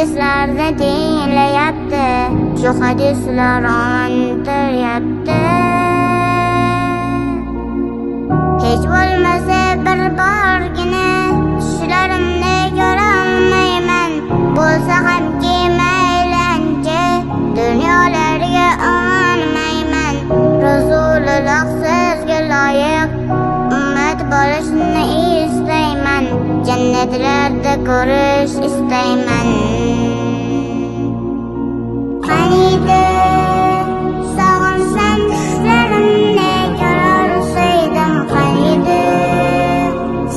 hadislarda deylayapti, shu hadislar ontiryapti. Hech bo'lmasa bir borgina tushlarimni ko'rolmayman, bo'lsa hamki maylancha dunyolarga onmayman. Rasululloh sizga loyiq ummat bo'lishni istayman, jannatlarda ko'rish istayman. Qaniydi sog'insam tushlarimni ko'rolsaydim, qaniydi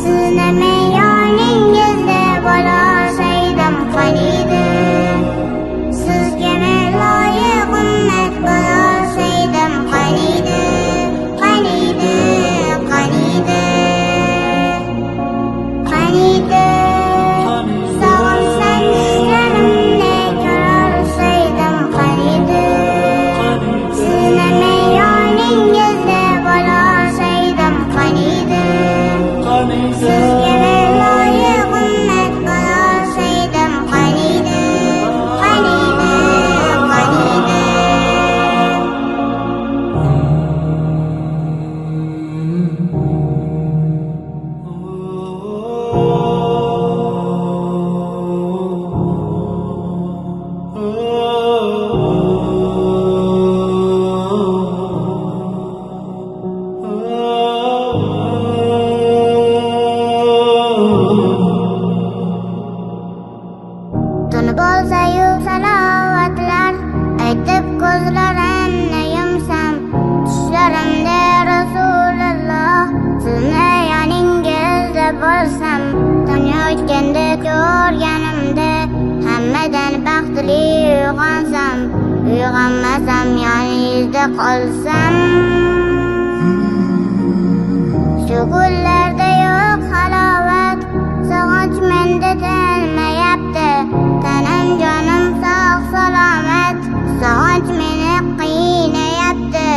sizni men yoningizda bo'lolsaydim, qaniydi sizga men loyiq ummat bo'lolsaydim, qaniydi, qaniydi, qaniydi, qaniydi sog'insam tushlarimni ko'rolsaydim, qaniydi sizni men yoningizda bo'lolsaydim, qaniydi sizga men loyiq ummat bo'lolsaydim, qaniydi, qaniydi, qaniydi. Tuni bo'lsa-yu salovatlar aytib ko'zlarimni yumsam, tushlarimda Rasululloh sizni yoningizda bo'lsam, dunyo o'tganda ko'rganimda hammadan baxtli uyg'onsam, uyg'onmasam yoningizda qolsam. Shu kunlarda yo'q halovat, sog'inch menda tinmayapti, tanam jonim sog' salomat, sog'inch meni qiynayapti.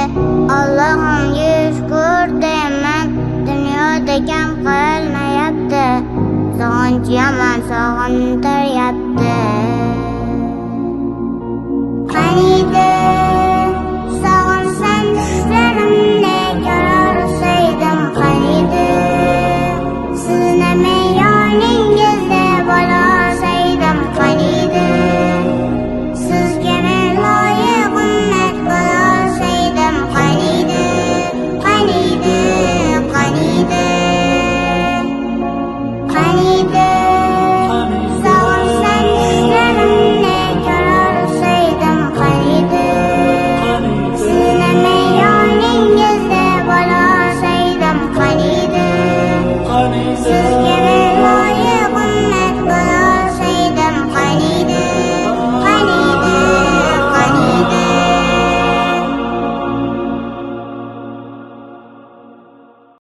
Allohimga shukr deyman, dunyoda kam qilmayapti, sog'inch yomon sog'intiryapti.